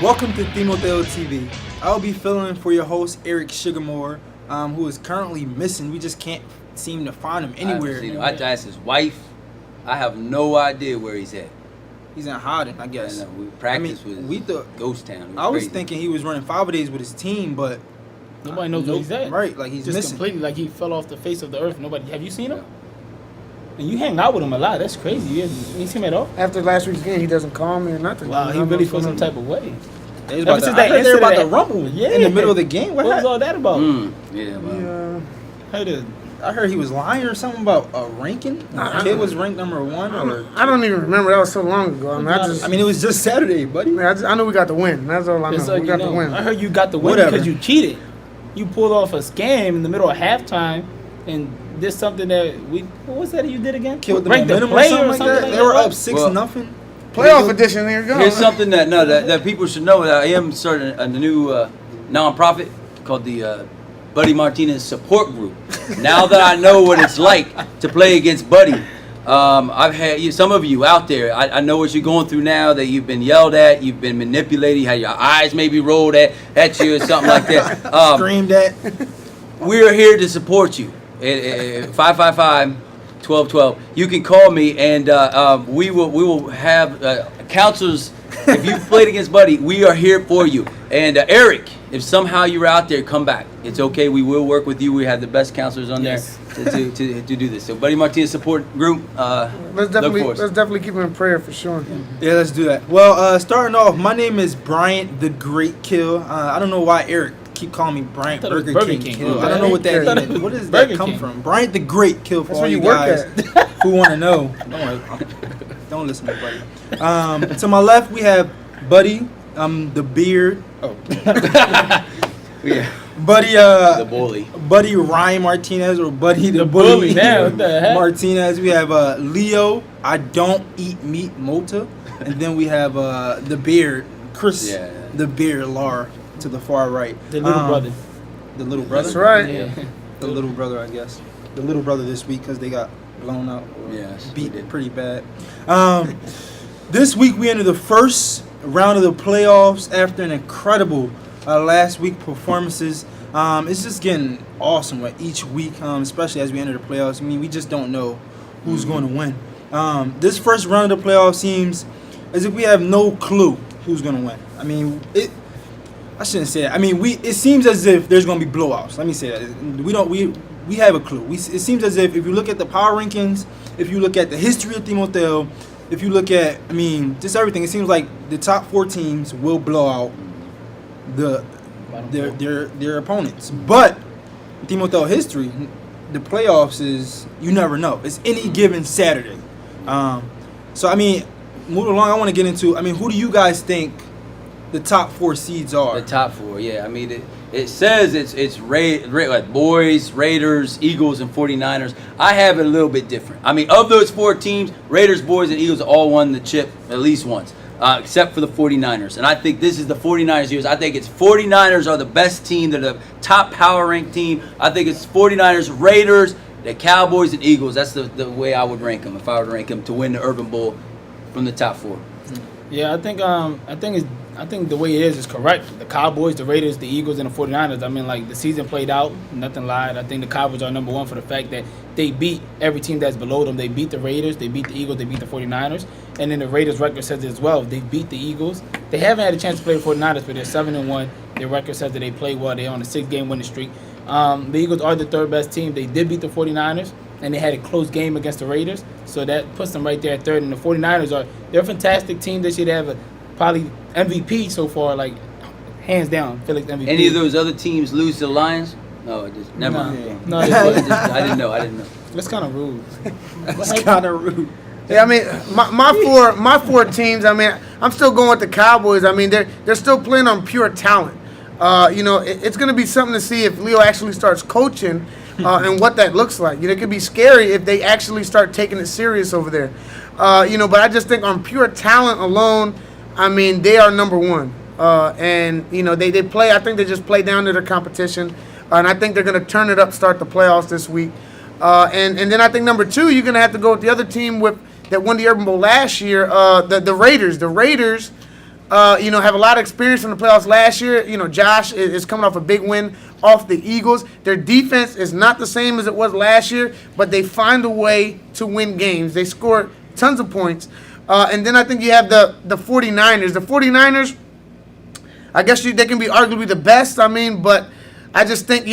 Welcome to Timoteo TV. I'll be filling in for your host, Eric Sugarmore, who is currently missing. We just can't seem to find him anywhere. I asked his wife. I have no idea where he's at. He's in hiding, I guess. We practiced with Ghost Town. I was thinking he was running 5-a-days with his team, but nobody knows where he's at. Right, like he's just missing. Completely, like he fell off the face of the earth. Nobody. Have you seen him? And you hang out with him a lot. That's crazy. You seen him at all? After last week's game, he doesn't call me or nothing. Wow, he really feels some type of way. I heard they were about to rumble in the middle of the game. What was all that about? I heard he was lying or something about a ranking. The kid was ranked number 1. I don't even remember. That was so long ago. I mean, it was just Saturday, buddy. I know we got the win. That's all I know. We got the win. I heard you got the win because you cheated. You pulled off a scam in the middle of halftime and did something that what was that you did again? Killed the momentum or something like that. They were up 6-0. Playoff edition. Here we go. Here's something that people should know. I am starting a new nonprofit called the Buddy Martinez Support Group. Now that I know what it's like to play against Buddy, I've had some of you out there. I know what you're going through now. That you've been yelled at, you've been manipulated, you had your eyes maybe rolled at you or something like that. Screamed at. We're here to support you. 555-1212. You can call me, and we will have counselors. If you played against Buddy, we are here for you. And Eric, if somehow you're out there, come back. It's okay. We will work with you. We have the best counselors on there to do this. So, Buddy Martinez Support Group. Let's definitely keep him in prayer for sure. Yeah, let's do that. Well, starting off, my name is Bryant the Great Kill. I don't know why Eric keep calling me Bryant Burger King Kill. I don't know what that is. Where does that come from? Bryant the Great Kill for all you guys who want to know. Don't listen to Buddy. To my left, we have Buddy, the beard. Oh. Yeah. Buddy, the bully. Buddy Ryan Martinez, or Buddy the bully. Now, what the heck? Martinez. We have Leo, I don't eat meat, Mota. And then we have the beard, Chris, the beard, Lar, to the far right. The little brother. The little brother? That's right. Yeah. The little brother, I guess. The little brother this week because they got blown out. Beat pretty bad. This week we enter the first round of the playoffs after an incredible last week performances. It's just getting awesome each week, especially as we enter the playoffs. I mean, we just don't know who's going to win. This first round of the playoffs seems as if we have no clue who's going to win. I mean, I shouldn't say that. I mean, it seems as if there's going to be blowouts. Let me say that. We have a clue. It seems as if you look at the power rankings, if you look at the history of Timoteo, if you look at, just everything, it seems like the top 4 teams will blow out their opponents. But Timoteo history, the playoffs is, you never know. It's any given Saturday. So moving along, I want to get into, who do you guys think the top 4 seeds are? The top 4, yeah. It says it's like boys, Raiders, Eagles, and 49ers. I have it a little bit different. Of those 4 teams, Raiders, boys, and Eagles all won the chip at least once, except for the 49ers. And I think this is the 49ers years. I think it's 49ers are the best team. They're the top power ranked team. I think it's 49ers, Raiders, the Cowboys, and Eagles. That's the way I would rank them if I were to rank them to win the Urban Bowl from the top 4. Yeah, I think the way it is correct. The Cowboys, the Raiders, the Eagles, and the 49ers, the season played out. Nothing lied. I think the Cowboys are number 1 for the fact that they beat every team that's below them. They beat the Raiders, they beat the Eagles, they beat the 49ers. And then the Raiders' record says it as well. They beat the Eagles. They haven't had a chance to play the 49ers, but they're 7-1. Their record says that they played well. They're on a 6-game winning streak. The Eagles are the 3rd best team. They did beat the 49ers, and they had a close game against the Raiders. So that puts them right there at 3rd. And the 49ers they're a fantastic team. They should have probably MVP so far, hands down. Felix MVP. Any of those other teams lose to the Lions? No, never mind. No, I didn't know. That's kind of rude. That's kind of rude. Yeah, my 4 teams. I'm still going with the Cowboys. They're still playing on pure talent. It's going to be something to see if Leo actually starts coaching and what that looks like. It could be scary if they actually start taking it serious over there. But I just think on pure talent alone, they are number 1. They play. I think they just play down to their competition, and I think they're going to turn it up, start the playoffs this week. And then I think number 2, you're going to have to go with the other team that won the Urban Bowl last year, the Raiders. The Raiders have a lot of experience in the playoffs last year. Josh is coming off a big win off the Eagles. Their defense is not the same as it was last year, but they find a way to win games. They score tons of points. And then I think you have the 49ers. The 49ers, I guess they can be arguably the best. But I just think,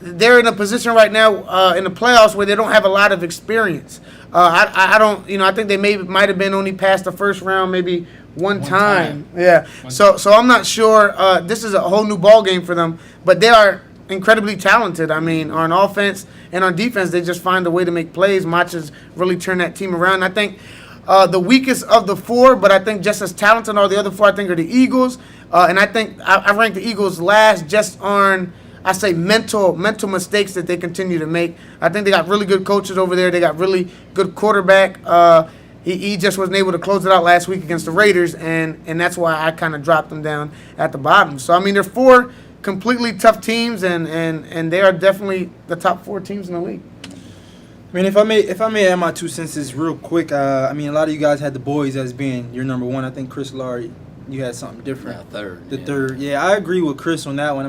they're in a position right now in the playoffs where they don't have a lot of experience. I don't, I think they might have been only past the first round maybe one time. Yeah. So I'm not sure. This is a whole new ball game for them, but they are incredibly talented. On offense and on defense, they just find a way to make plays. Matches really turn that team around. I think the weakest of the four, but I think just as talented are the other four, I think, are the Eagles. And I think I rank the Eagles last just on, I say, mental mistakes that they continue to make. I think they got really good coaches over there. They got really good quarterback. He just wasn't able to close it out last week against the Raiders, and that's why I kind of dropped them down at the bottom. So, they're four completely tough teams, and they are definitely the top four teams in the league. If I may add my 2 cents real quick, a lot of you guys had the boys as being your number one. I think Chris Laurie, you had something different. Yeah, third. Third. Yeah, I agree with Chris on that one.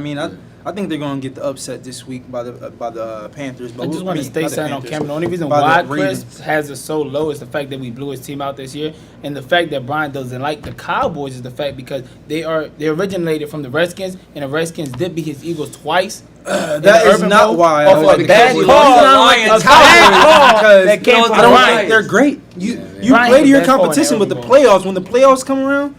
I think they're going to get the upset this week by the Panthers. But I just want to stay something on camera. The only reason why Chris has us so low is the fact that we blew his team out this year, and the fact that Brian doesn't like the Cowboys is the fact because they originated from the Redskins, and the Redskins did beat his Eagles twice. That is not why. Off a bad call. That came from I don't Brian. think they're great. You Brian play to your was bad competition, for but an the elbow. playoffs, when the playoffs come around,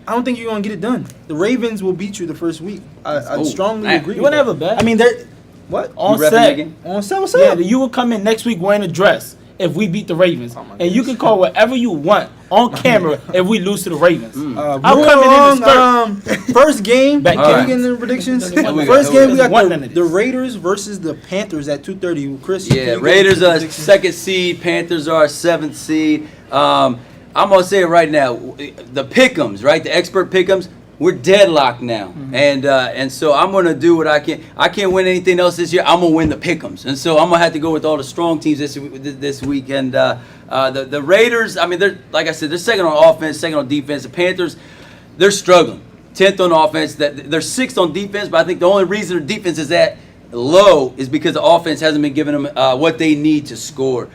I don't think you're going to get it done. The Ravens will beat you the first week. I strongly agree You with would that. have a bet. they're... What? On You repping set. again? On set, what's Yeah, up? you will come in next week wearing a dress if we beat the Ravens. Oh my And you can call whatever you want on camera if we lose to the Ravens. I'm I'm coming in the skirt. First game. Back- Can Alright. we get into the predictions? Doesn't want First none of game, we this. got Want none of the this. Raiders versus the Panthers at 2:30. Chris, can Yeah, you get Raiders the are predictions? 2nd seed. Panthers are 7th seed. I'm gonna say it right now. The pick'ems, right? The expert pick'ems. We're deadlocked now, and so I'm gonna do what I can. I can't win anything else this year. I'm gonna win the pick'ems, and so I'm gonna have to go with all the strong teams this week. And the Raiders, they're, like I said, they're second on offense, second on defense. The Panthers, they're struggling. 10th on offense. They're 6th on defense, but I think the only reason their defense is that low is because the offense hasn't been giving them what they need to score.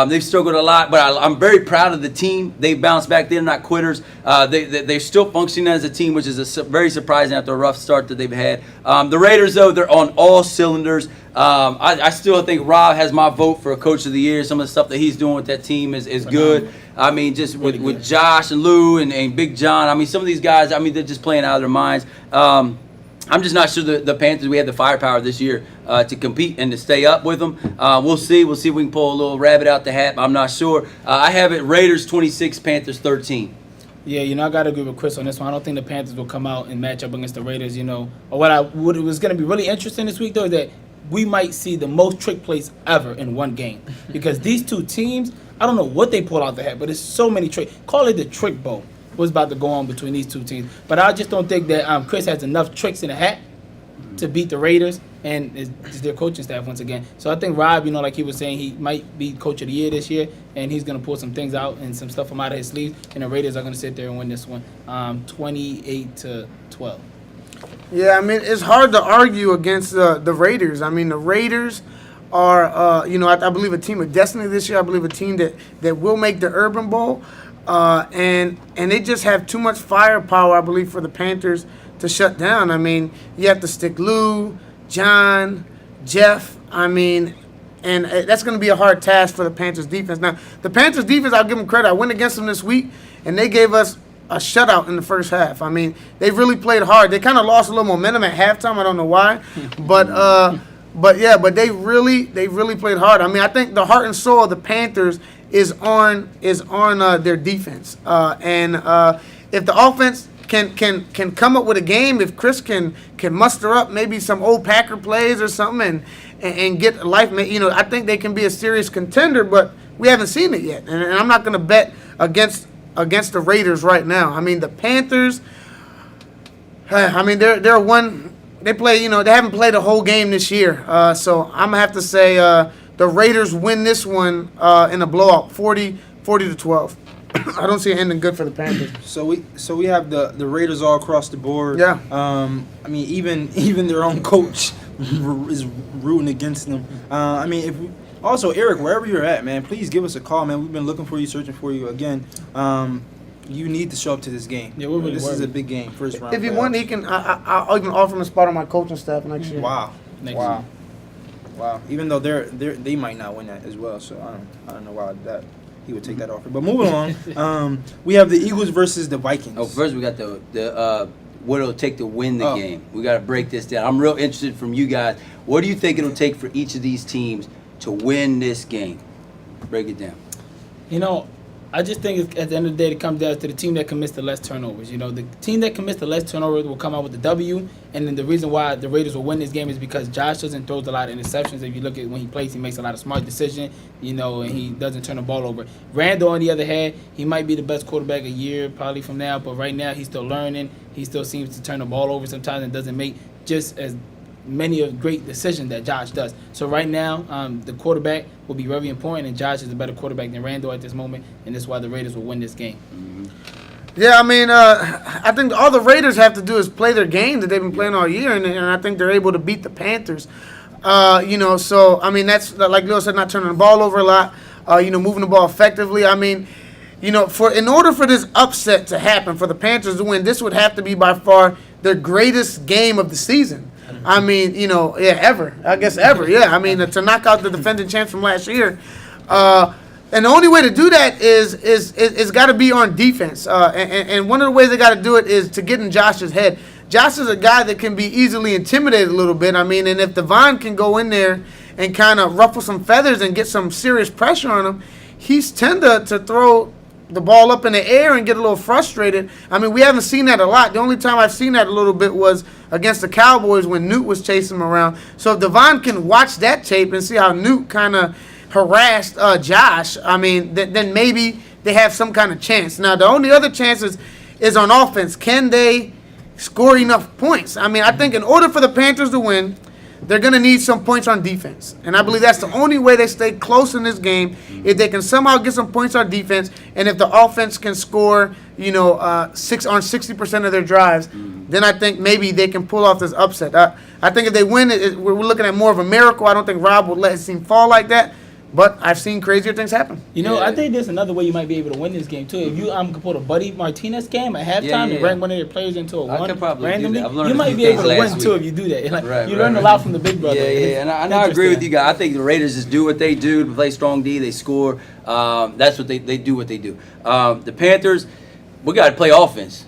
They've struggled a lot, but I'm very proud of the team. They bounced back. They're not quitters. They're still functioning as a team, which is very surprising after a rough start that they've had. The Raiders, though, they're on all cylinders. I still think Rob has my vote for Coach of the Year. Some of the stuff that he's doing with that team is good. Just with Josh and Lou and Big John. Some of these guys, they're just playing out of their minds. I'm just not sure the Panthers, we have the firepower this year to compete and to stay up with them. We'll see. We'll see if we can pull a little rabbit out the hat. I'm not sure. I have it Raiders 26, Panthers 13. Yeah, I got to agree with Chris on this one. I don't think the Panthers will come out and match up against the Raiders, What was going to be really interesting this week, though, is that we might see the most trick plays ever in one game. Because these two teams, I don't know what they pull out the hat, but it's so many tricks. Call it the trick bowl. What's about to go on between these two teams. But I just don't think that Chris has enough tricks in the hat to beat the Raiders and it's their coaching staff once again. So I think Rob, like he was saying, he might be Coach of the Year this year, and he's going to pull some things out and some stuff from out of his sleeves, and the Raiders are going to sit there and win this one 28-12. Yeah, it's hard to argue against the Raiders. The Raiders are, I believe a team of destiny this year. I believe a team that will make the Urban Bowl. And they just have too much firepower, I believe, for the Panthers to shut down. You have to stick Lou, John, Jeff. And that's going to be a hard task for the Panthers defense. Now, the Panthers defense, I'll give them credit. I went against them this week, and they gave us a shutout in the first half. They really played hard. They kind of lost a little momentum at halftime. I don't know why, but they really played hard. I think the heart and soul of the Panthers is on their defense. If the offense can come up with a game, if Chris can muster up maybe some old Packer plays or something and get life, I think they can be a serious contender. But we haven't seen it yet, and I'm not going to bet against the Raiders right now. The Panthers. They're one. They play. They haven't played a whole game this year. So I'm gonna have to say the Raiders win this one in a blowout, 40-12. I don't see it ending good for the Panthers. So we have the Raiders all across the board. Yeah. I mean, even their own coach is rooting against them. I mean, also Eric, wherever you're at, man, please give us a call, man. We've been looking for you, searching for you again. You need to show up to this game. Yeah, we're really this worried. is a big game, first round. If you playoffs. want, he can. I'll even offer him a spot on my coaching staff next year. Wow. Next Wow. year. Wow. Even though they might not win that as well, so I don't know why that he would take that offer. But moving on, we have the Eagles versus the Vikings. Oh, first we got the what it'll take to win the Oh. game. We got to break this down. I'm real interested from you guys. What do you think it'll take for each of these teams to win this game? Break it down. You know, I just think at the end of the day, it comes down to the team that commits the less turnovers. You know, the team that commits the less turnovers will come out with the W. And then the reason why the Raiders will win this game is because Josh doesn't throw a lot of interceptions. If you look at when he plays, he makes a lot of smart decisions, you know, and he doesn't turn the ball over. Randall, on the other hand, he might be the best quarterback a year probably from now, but right now he's still learning. He still seems to turn the ball over sometimes and doesn't make just as many of great decisions that Josh does. So right now, the quarterback will be very important, and Josh is a better quarterback than Randall at this moment, and that's why the Raiders will win this game. Yeah, I mean, I think all the Raiders have to do is play their game that they've been playing all year, and I think they're able to beat the Panthers. You know, so I mean, that's like Leo said, not turning the ball over a lot. You know, moving the ball effectively. I mean, you know, in order for this upset to happen, for the Panthers to win, this would have to be by far their greatest game of the season. I mean, you know, ever. I guess ever, yeah. I mean, to knock out the defending champs from last year. And the only way to do that is got to be on defense. And one of the ways they got to do it is to get in Josh's head. Josh is a guy that can be easily intimidated a little bit. I mean, and if Devon can go in there and kind of ruffle some feathers and get some serious pressure on him, he's tend to throw the ball up in the air and get a little frustrated. I mean, we haven't seen that a lot. The only time I've seen that a little bit was against the Cowboys when Newt was chasing him around. So if Devon can watch that tape and see how Newt kind of harassed Josh, I mean, then maybe they have some kind of chance. Now, the only other chance is on offense. Can they score enough points? I mean, I think in order for the Panthers to win, they're going to need some points on defense. And I believe that's the only way they stay close in this game, if they can somehow get some points on defense, and if the offense can score, you know, 60% of their drives, then I think maybe they can pull off this upset. I think if they win, we're looking at more of a miracle. I don't think Rob would let his team fall like that. But I've seen crazier things happen. You know, I think there's another way you might be able to win this game, too. If you could put a Buddy Martinez game at halftime and rank one of your players into a one randomly, you might be able to win, too, if you do that. Like, you learn a lot from the big brother. Yeah, and I agree with you guys. I think the Raiders just do what they do, to play strong D, they score. That's what they do what they do. The Panthers, we got to play offense.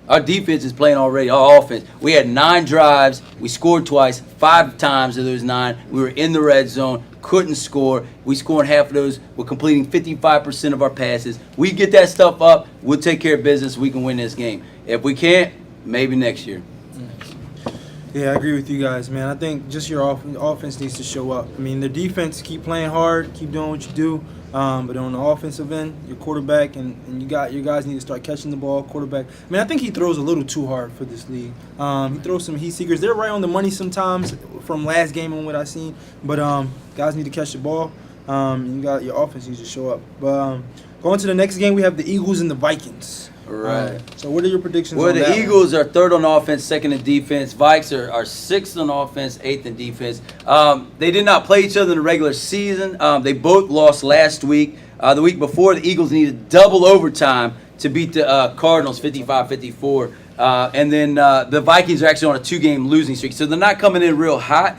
Our defense is playing already. Our offense. We had 9 drives. We scored twice. 5 times of those 9, we were in the red zone. Couldn't score. We scored half of those. We're completing 55% of our passes. We get that stuff up. We'll take care of business. We can win this game. If we can't, maybe next year. Yeah, I agree with you guys, man. I think just your offense needs to show up. I mean, the defense, keep playing hard, keep doing what you do. But on the offensive end, your quarterback and your guys need to start catching the ball. Quarterback. I mean, I think he throws a little too hard for this league. He throws some heat seekers. They're right on the money sometimes from last game and what I've seen. But guys need to catch the ball. You got your offense needs to show up. But going to the next game, we have the Eagles and the Vikings. Right. So what are your predictions? Well, on the that Eagles are 3rd on offense, 2nd in defense. Vikes are 6th on offense, 8th in defense. They did not play each other in the regular season. They both lost last week. The week before, the Eagles needed double overtime to beat the Cardinals 55-54. And then the Vikings are actually on a 2-game losing streak, so they're not coming in real hot.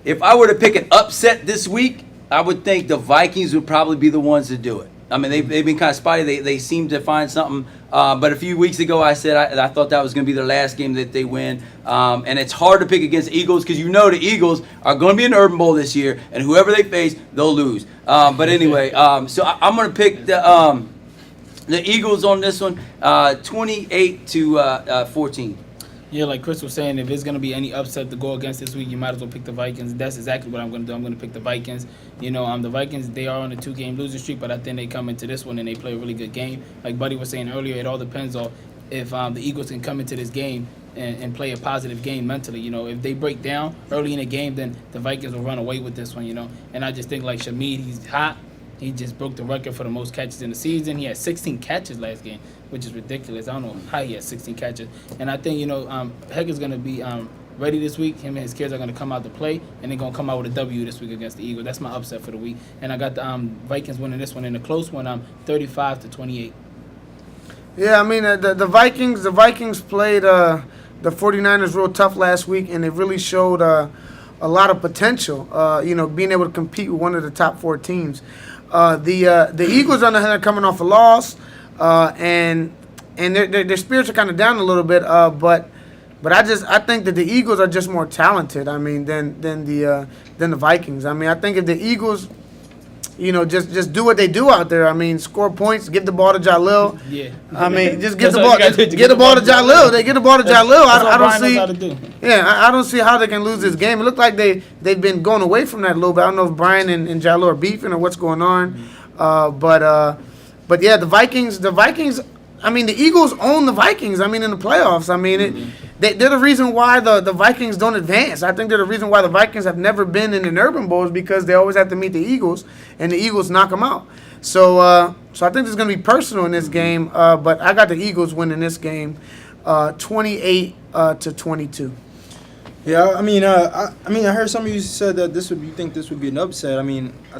If I were to pick an upset this week, I would think the Vikings would probably be the ones to do it. I mean, they've been kind of spotty. They seem to find something. But a few weeks ago, I said I thought that was going to be their last game that they win. And it's hard to pick against Eagles because you know the Eagles are going to be in the Urban Bowl this year, and whoever they face, they'll lose. But anyway, so I'm going to pick the Eagles on this one, 28-14. Yeah, like Chris was saying, if there's going to be any upset to go against this week, you might as well pick the Vikings. That's exactly what I'm going to do. I'm going to pick the Vikings. You know, the Vikings, they are on a 2-game losing streak, but I think they come into this one and they play a really good game. Like Buddy was saying earlier, it all depends on if the Eagles can come into this game and play a positive game mentally. You know, if they break down early in the game, then the Vikings will run away with this one, you know. And I just think, like Shameed, he's hot. He just broke the record for the most catches in the season. He had 16 catches last game, which is ridiculous. I don't know how he had 16 catches. And I think, Heck is going to be ready this week. Him and his kids are going to come out to play, and they're going to come out with a W this week against the Eagles. That's my upset for the week. And I got the Vikings winning this one in a close one, 35-28. Yeah, I mean, the Vikings played the 49ers real tough last week, and it really showed a lot of potential, being able to compete with one of the top 4 teams. The Eagles, on the other hand, are coming off a loss, and their spirits are kind of down a little bit, but I think that the Eagles are just more talented, than the Vikings. I think if the Eagles, just do what they do out there. Score points, give the ball to Jalil. Yeah. Just get the ball to Jalil. They get the ball to Jalil. I don't see how they can lose this game. It looked like they've been going away from that a little bit. I don't know if Brian and Jalil are beefing or what's going on. But yeah, the Vikings. The Eagles own the Vikings. In the playoffs. They're the reason why the Vikings don't advance. I think they're the reason why the Vikings have never been in an Urban Bowl is because they always have to meet the Eagles, and the Eagles knock them out. So I think it's going to be personal in this game. But I got the Eagles winning this game, 28-22. Yeah, I heard some of you said that you think this would be an upset. I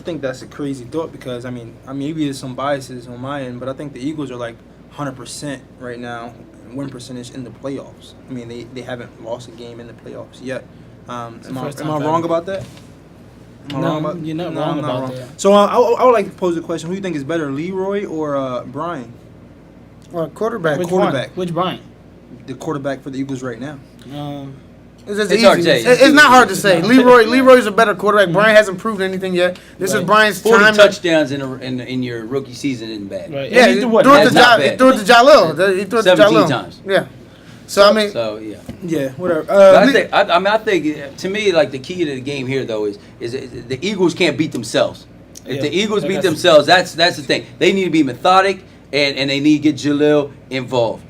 think that's a crazy thought because maybe there's some biases on my end, but I think the Eagles are like 100% right now. Win percentage in the playoffs. They haven't lost a game in the playoffs yet. Am I wrong about that? You're not wrong about that. So I would like to pose a question. Who do you think is better, Leroy or Brian? Or quarterback? Which Brian? The quarterback for the Eagles right now. It's hard to say. It's not hard to say. Leroy's a better quarterback. Brian hasn't proven anything yet. This is Brian's 40 time. touchdowns in your rookie season isn't bad. Right. Yeah, he threw it to Jalil. He threw it to 17 Jalil. times. Yeah. So yeah. Yeah, whatever. I think to me, like the key to the game here though is the Eagles can't beat themselves. If the Eagles beat themselves, that's the thing. They need to be methodic and they need to get Jalil involved.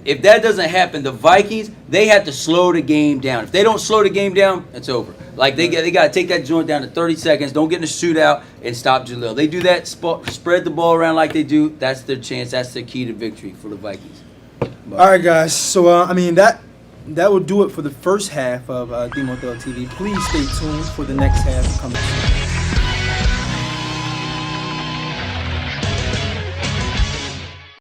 If that doesn't happen, the Vikings, they have to slow the game down. If they don't slow the game down, it's over. Like they got to take that joint down to 30 seconds. Don't get in a shootout and stop Jalil. They do that, spread the ball around like they do. That's their chance. That's their key to victory for the Vikings. All right, guys. So that will do it for the first half of Timoteo TV. Please stay tuned for the next half coming soon.